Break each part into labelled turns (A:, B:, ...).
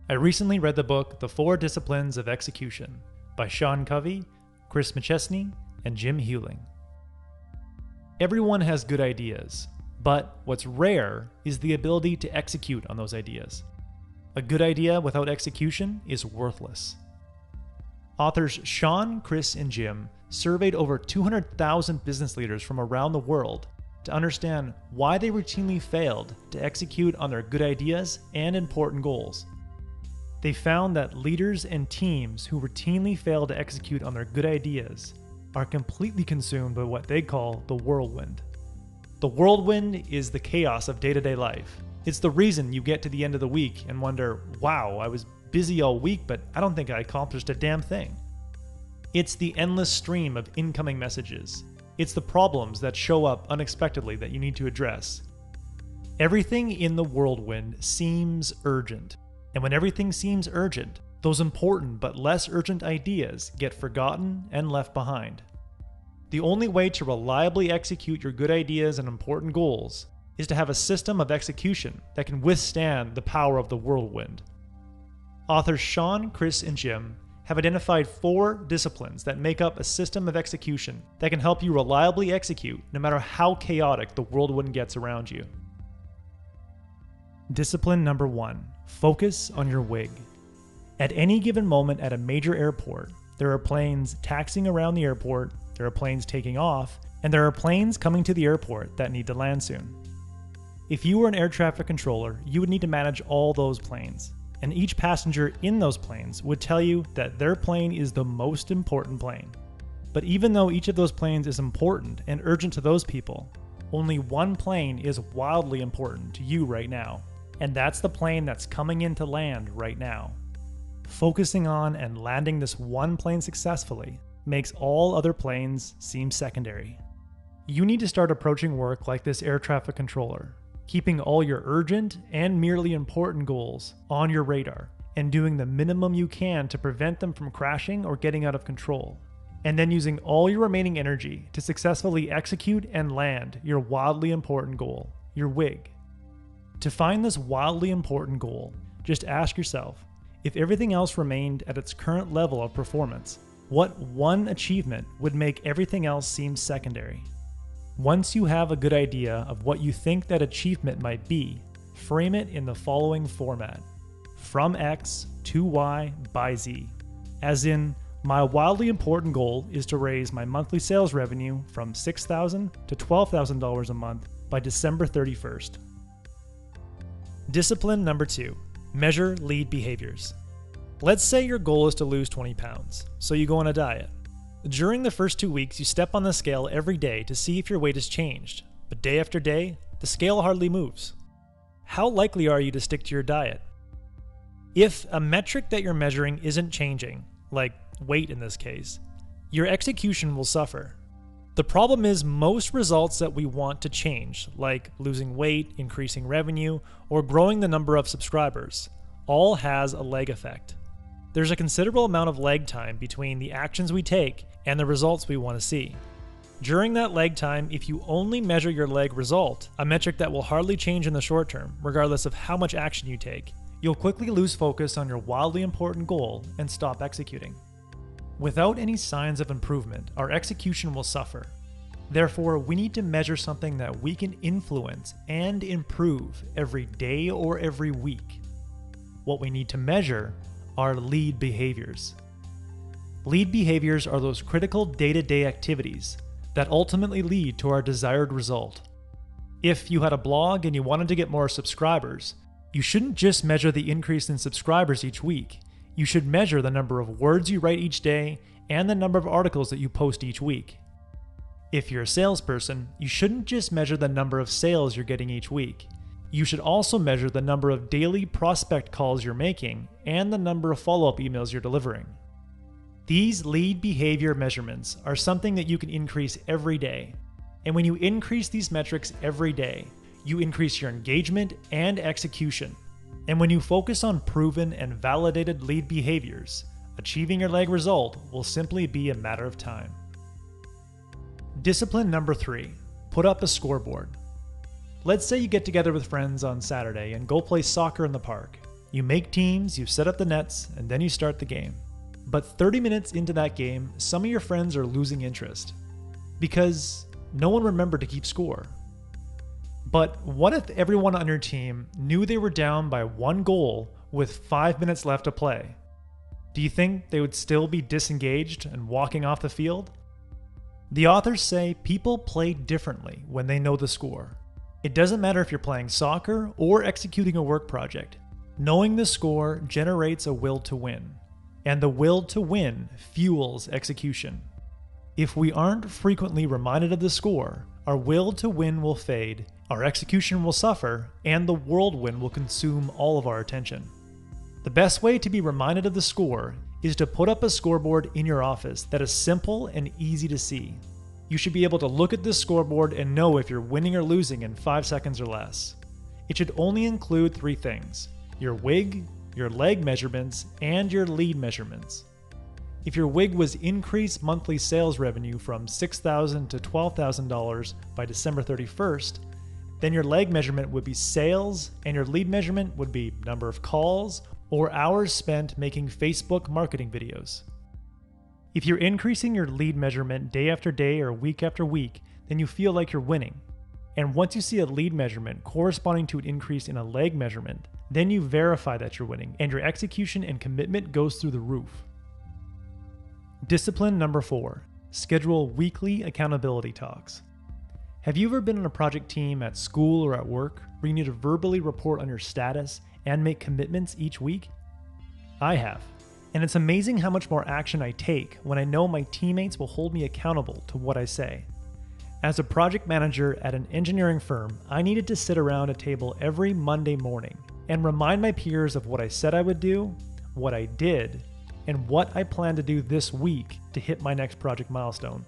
A: I recently read the book The 4 Disciplines of Execution by Sean Covey, Chris McChesney, and Jim Hewling. Everyone has good ideas, but what's rare is the ability to execute on those ideas. A good idea without execution is worthless. Authors Sean, Chris, and Jim surveyed over 200,000 business leaders from around the world to understand why they routinely failed to execute on their good ideas and important goals. They found that leaders and teams who routinely fail to execute on their good ideas are completely consumed by what they call the whirlwind. The whirlwind is the chaos of day-to-day life. It's the reason you get to the end of the week and wonder, wow, I was busy all week, but I don't think I accomplished a damn thing. It's the endless stream of incoming messages. It's the problems that show up unexpectedly that you need to address. Everything in the whirlwind seems urgent. And when everything seems urgent, those important but less urgent ideas get forgotten and left behind. The only way to reliably execute your good ideas and important goals is to have a system of execution that can withstand the power of the whirlwind. Authors Sean, Chris, and Jim have identified 4 disciplines that make up a system of execution that can help you reliably execute no matter how chaotic the whirlwind gets around you. Discipline number 1. Focus on your wig. At any given moment at a major airport, there are planes taxiing around the airport, there are planes taking off, and there are planes coming to the airport that need to land soon. If you were an air traffic controller, you would need to manage all those planes, and each passenger in those planes would tell you that their plane is the most important plane. But even though each of those planes is important and urgent to those people, only one plane is wildly important to you right now. And that's the plane that's coming in to land right now. Focusing on and landing this one plane successfully makes all other planes seem secondary. You need to start approaching work like this air traffic controller, keeping all your urgent and merely important goals on your radar and doing the minimum you can to prevent them from crashing or getting out of control, and then using all your remaining energy to successfully execute and land your wildly important goal, your wig. To find this wildly important goal, just ask yourself, if everything else remained at its current level of performance, what one achievement would make everything else seem secondary? Once you have a good idea of what you think that achievement might be, frame it in the following format: from X to Y by Z. As in, my wildly important goal is to raise my monthly sales revenue from $6,000 to $12,000 a month by December 31st. Discipline number 2, measure lead behaviors. Let's say your goal is to lose 20 pounds, so you go on a diet. During the first 2 weeks, you step on the scale every day to see if your weight has changed, but day after day, the scale hardly moves. How likely are you to stick to your diet? If a metric that you're measuring isn't changing, like weight in this case, your execution will suffer. The problem is most results that we want to change, like losing weight, increasing revenue, or growing the number of subscribers, all has a lag effect. There's a considerable amount of lag time between the actions we take and the results we want to see. During that lag time, if you only measure your lag result, a metric that will hardly change in the short term, regardless of how much action you take, you'll quickly lose focus on your wildly important goal and stop executing. Without any signs of improvement, our execution will suffer. Therefore, we need to measure something that we can influence and improve every day or every week. What we need to measure are lead behaviors. Lead behaviors are those critical day-to-day activities that ultimately lead to our desired result. If you had a blog and you wanted to get more subscribers, you shouldn't just measure the increase in subscribers each week. You should measure the number of words you write each day and the number of articles that you post each week. If you're a salesperson, you shouldn't just measure the number of sales you're getting each week. You should also measure the number of daily prospect calls you're making and the number of follow-up emails you're delivering. These lead behavior measurements are something that you can increase every day. And when you increase these metrics every day, you increase your engagement and execution. And when you focus on proven and validated lead behaviors, achieving your lag result will simply be a matter of time. Discipline number 3, put up a scoreboard. Let's say you get together with friends on Saturday and go play soccer in the park. You make teams, you set up the nets, and then you start the game. But 30 minutes into that game, some of your friends are losing interest because no one remembered to keep score. But what if everyone on your team knew they were down by 1 goal with 5 minutes left to play? Do you think they would still be disengaged and walking off the field? The authors say people play differently when they know the score. It doesn't matter if you're playing soccer or executing a work project. Knowing the score generates a will to win, and the will to win fuels execution. If we aren't frequently reminded of the score, our will to win will fade, our execution will suffer, and the whirlwind will consume all of our attention. The best way to be reminded of the score is to put up a scoreboard in your office that is simple and easy to see. You should be able to look at this scoreboard and know if you're winning or losing in 5 seconds or less. It should only include 3 things: your WIG, your leg measurements, and your lead measurements. If your WIG was increased monthly sales revenue from $6,000 to $12,000 by December 31st, then your leg measurement would be sales, and your lead measurement would be number of calls or hours spent making Facebook marketing videos. If you're increasing your lead measurement day after day or week after week, then you feel like you're winning. And once you see a lead measurement corresponding to an increase in a leg measurement, then you verify that you're winning and your execution and commitment goes through the roof. Discipline number 4, schedule weekly accountability talks. Have you ever been on a project team at school or at work where you need to verbally report on your status and make commitments each week? I have. And it's amazing how much more action I take when I know my teammates will hold me accountable to what I say. As a project manager at an engineering firm, I needed to sit around a table every Monday morning and remind my peers of what I said I would do, what I did, and what I plan to do this week to hit my next project milestone.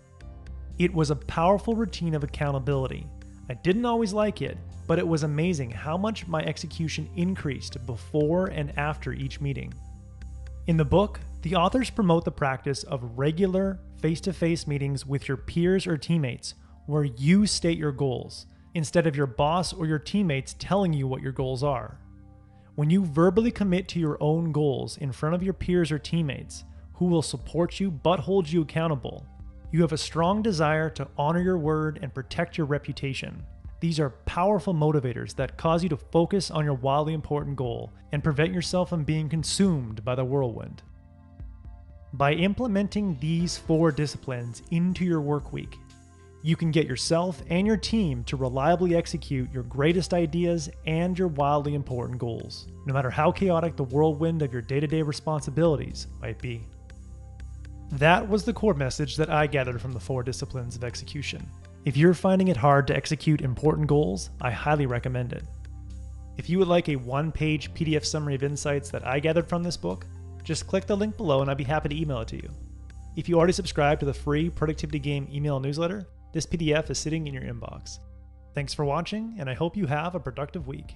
A: It was a powerful routine of accountability. I didn't always like it, but it was amazing how much my execution increased before and after each meeting. In the book, the authors promote the practice of regular face-to-face meetings with your peers or teammates where you state your goals instead of your boss or your teammates telling you what your goals are. When you verbally commit to your own goals in front of your peers or teammates who will support you but hold you accountable, you have a strong desire to honor your word and protect your reputation. These are powerful motivators that cause you to focus on your wildly important goal and prevent yourself from being consumed by the whirlwind. By implementing these 4 disciplines into your work week, you can get yourself and your team to reliably execute your greatest ideas and your wildly important goals, no matter how chaotic the whirlwind of your day-to-day responsibilities might be. That was the core message that I gathered from the 4 disciplines of execution. If you're finding it hard to execute important goals, I highly recommend it. If you would like a 1-page PDF summary of insights that I gathered from this book, just click the link below and I'd be happy to email it to you. If you already subscribe to the free Productivity Game email newsletter, this PDF is sitting in your inbox. Thanks for watching, and I hope you have a productive week.